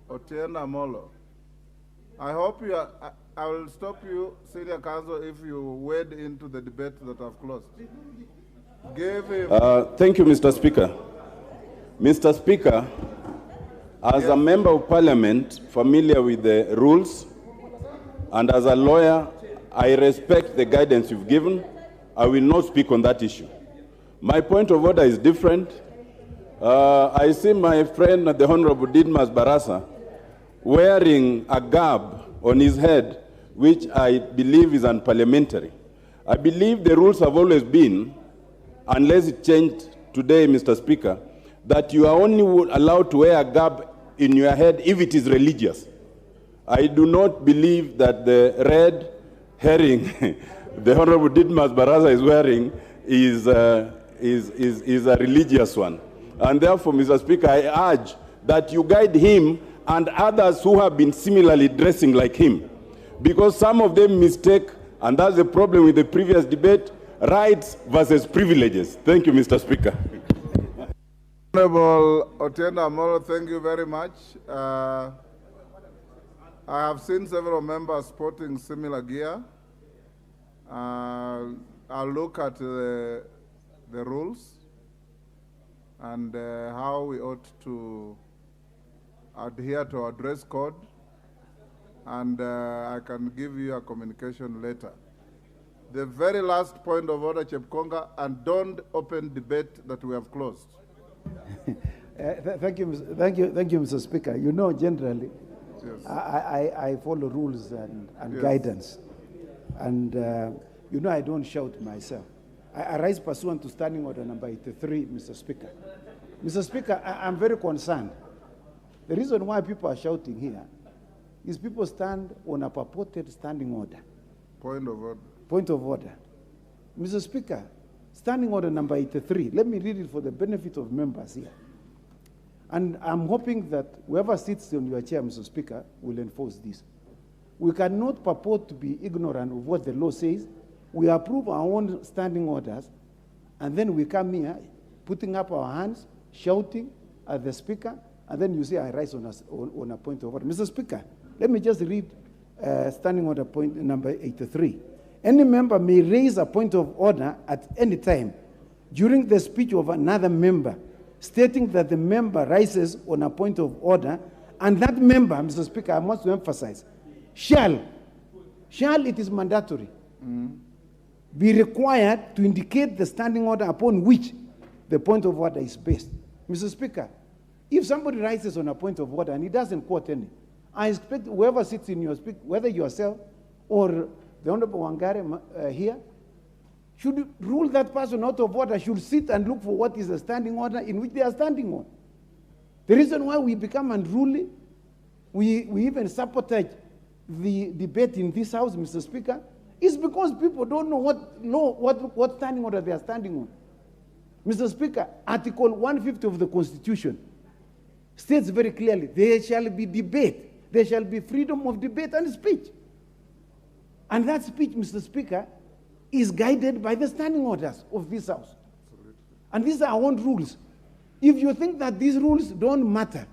Otienda Molo, I hope you are, I will stop you, Senior Counsel, if you wade into the debate that I've closed. Give him. Thank you, Mr. Speaker. Mr. Speaker, as a member of parliament familiar with the rules, and as a lawyer, I respect the guidance you've given. I will not speak on that issue. My point of order is different. I see my friend, the Honorable DIDMUS BARAZA, wearing a garb on his head, which I believe is unparliamentary. I believe the rules have always been, unless it changed today, Mr. Speaker, that you are only allowed to wear a garb in your head if it is religious. I do not believe that the red herring the Honorable DIDMUS BARAZA is wearing is a religious one. And therefore, Mr. Speaker, I urge that you guide him and others who have been similarly dressing like him. Because some of them mistake, and that's the problem with the previous debate, rights versus privileges. Thank you, Mr. Speaker. Honorable Otienda Molo, thank you very much. I have seen several members sporting similar gear. I'll look at the rules and how we ought to adhere to our dress code, and I can give you a communication later. The very last point of order, Chepkonga, and don't open debate that we have closed. Thank you, Mr. Speaker. You know, generally, yes, I follow rules and yes, guidance. And, you know, I don't shout myself. I rise pursuant to Standing Order number 83, Mr. Speaker. Mr. Speaker, I'm very concerned. The reason why people are shouting here is people stand on a purported standing order. Point of order. Point of order. Mr. Speaker, Standing Order number 83, let me read it for the benefit of members here. And I'm hoping that whoever sits on your chair, Mr. Speaker, will enforce this. We cannot purport to be ignorant of what the law says. We approve our own standing orders, and then we come here, putting up our hands, shouting at the Speaker, and then you say I rise on a point of order. Mr. Speaker, let me just read Standing Order point number 83. Any member may raise a point of order at any time during the speech of another member, stating that the member rises on a point of order, and that member, Mr. Speaker, I must emphasize, shall, it is mandatory, be required to indicate the standing order upon which the point of order is based. Mr. Speaker, if somebody rises on a point of order and he doesn't quote any, I expect whoever sits in your speech, whether yourself or the Honorable Wangare here, should rule that person out of order, should sit and look for what is the standing order in which they are standing on. The reason why we become unruly, we even sabotage the debate in this House, Mr. Speaker, is because people don't know what standing order they are standing on. Mr. Speaker, Article 150 of the Constitution states very clearly, there shall be debate, there shall be freedom of debate and speech. And that speech, Mr. Speaker, is guided by the standing orders of this House. Absolutely. And these are our own rules. If you think that these rules don't matter,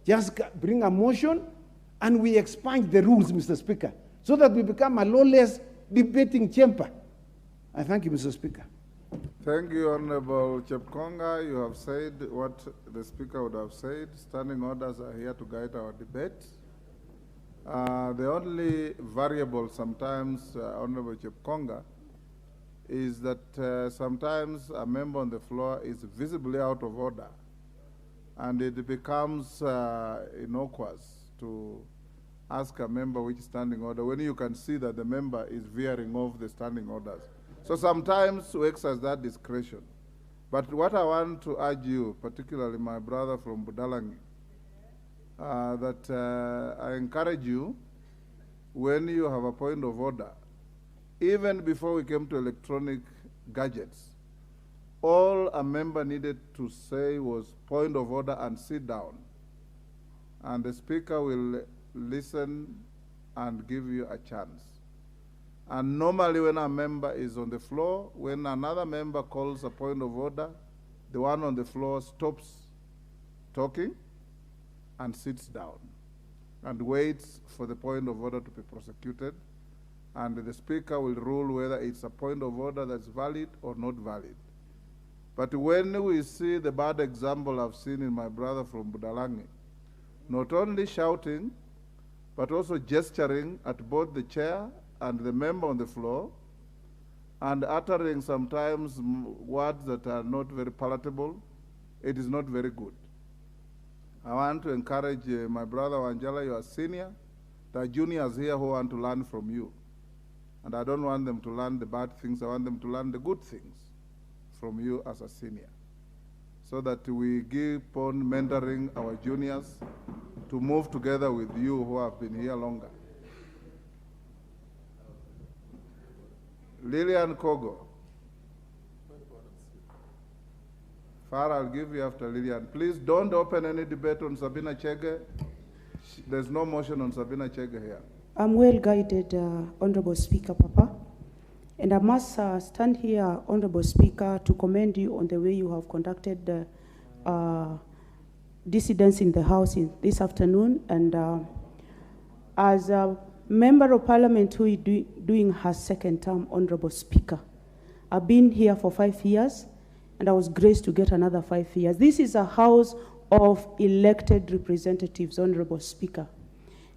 just bring a motion and we expand the rules, Mr. Speaker, so that we become a lawless debating chamber. I thank you, Mr. Speaker. Thank you, Honorable Chepkonga. You have said what the Speaker would have said. Standing orders are here to guide our debate. The only variable sometimes, Honorable Chepkonga, is that sometimes a member on the floor is visibly out of order, and it becomes innocuous to ask a member which standing order when you can see that the member is veering off the standing orders. So sometimes we exercise that discretion. But what I want to urge you, particularly my brother from Budalangi, that I encourage you, when you have a point of order, even before we came to electronic gadgets, all a member needed to say was point of order and sit down. And the Speaker will listen and give you a chance. And normally when a member is on the floor, when another member calls a point of order, the one on the floor stops talking and sits down and waits for the point of order to be prosecuted. And the speaker will rule whether it's a point of order that's valid or not valid. But when we see the bad example I've seen in my brother from Budalangi, not only shouting, but also gesturing at both the chair and the member on the floor, and uttering sometimes words that are not very palatable, it is not very good. I want to encourage my brother Wanjala, you are senior. There are juniors here who want to learn from you. And I don't want them to learn the bad things, I want them to learn the good things from you as a senior, so that we keep on mentoring our juniors to move together with you who have been here longer. Lillian Kogo. Farah, I'll give you after Lillian. Please don't open any debate on Sabina Chege. There's no motion on Sabina Chege here. I'm well guided, Honorable Speaker, Papa. And I must stand here, Honorable Speaker, to commend you on the way you have conducted the dissidents in the House this afternoon. And as a Member of Parliament who is doing her second term, Honorable Speaker, I've been here for 5 years, and I was graced to get another 5 years. This is a House of elected representatives, Honorable Speaker.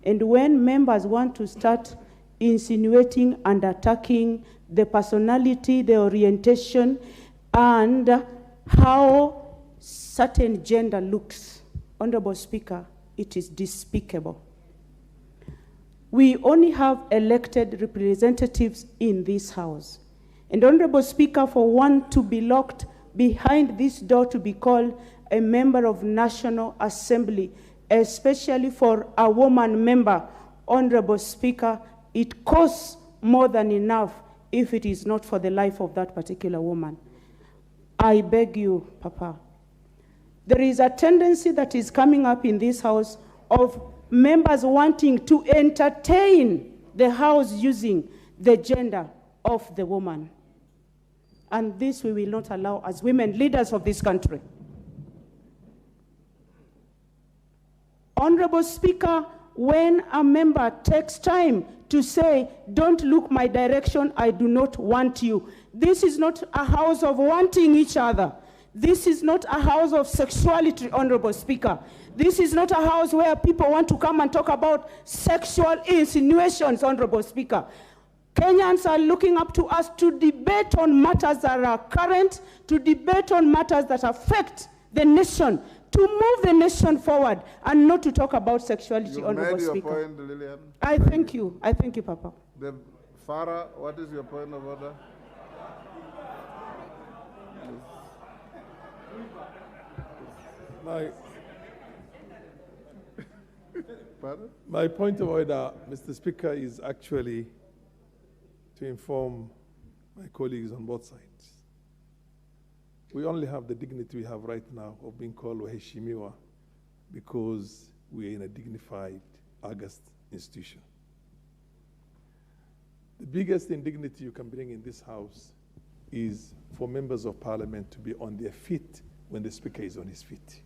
And when members want to start insinuating and attacking the personality, the orientation, and how certain gender looks, Honorable Speaker, it is despicable. We only have elected representatives in this House. And Honorable Speaker, for one to be locked behind this door to be called a member of National Assembly, especially for a woman member, Honorable Speaker, it costs more than enough if it is not for the life of that particular woman. I beg you, Papa. There is a tendency that is coming up in this House of members wanting to entertain the House using the gender of the woman. And this we will not allow as women leaders of this country. Honorable Speaker, when a member takes time to say, don't look my direction, I do not want you. This is not a house of wanting each other. This is not a house of sexuality, Honorable Speaker. This is not a house where people want to come and talk about sexual insinuations, Honorable Speaker. Kenyans are looking up to us to debate on matters that are current, to debate on matters that affect the nation, to move the nation forward, and not to talk about sexuality, Honorable Speaker. You made your point, Lillian. I thank you. I thank you, Papa. Farah, what is your point of order? My point of order, Mr. Speaker, is actually to inform my colleagues on both sides. We only have the dignity we have right now of being called waheshimiwa because we are in a dignified, august institution. The biggest indignity you can bring in this House is for members of Parliament to be on their feet when the Speaker is on his feet.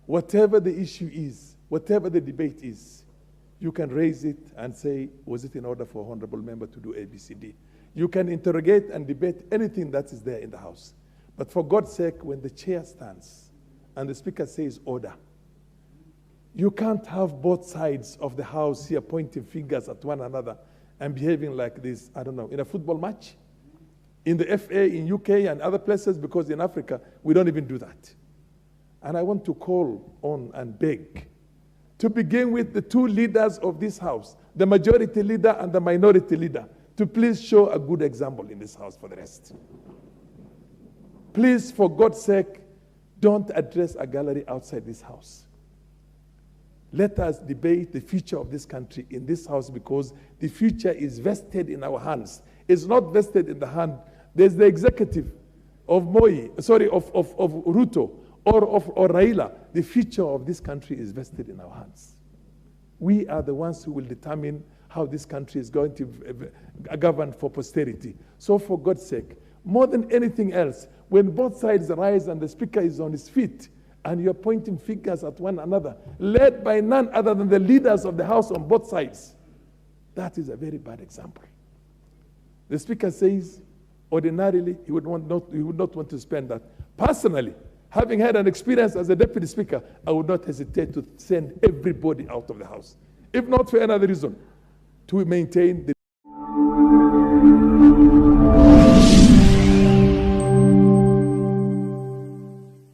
Whatever the issue is, whatever the debate is, you can raise it and say, was it in order for honorable member to do ABCD? You can interrogate and debate anything that is there in the House. But for God's sake, when the chair stands and the Speaker says order, you can't have both sides of the House here pointing fingers at one another and behaving like this, I don't know, in a football match, in the FA, in UK and other places, because in Africa, we don't even do that. And I want to call on and beg to begin with the two leaders of this House, the majority leader and the minority leader, to please show a good example in this House for the rest. Please, for God's sake, don't address a gallery outside this House. Let us debate the future of this country in this House, because the future is vested in our hands. It's not vested in the hand. There's the executive of Ruto or Raila. The future of this country is vested in our hands. We are the ones who will determine how this country is going to govern for posterity. So for God's sake, more than anything else, when both sides rise and the speaker is on his feet and you're pointing fingers at one another, led by none other than the leaders of the House on both sides, that is a very bad example. The speaker says, ordinarily, he would not want to spend that. Personally, having had an experience as a deputy speaker, I would not hesitate to send everybody out of the House, if not for another reason, to maintain the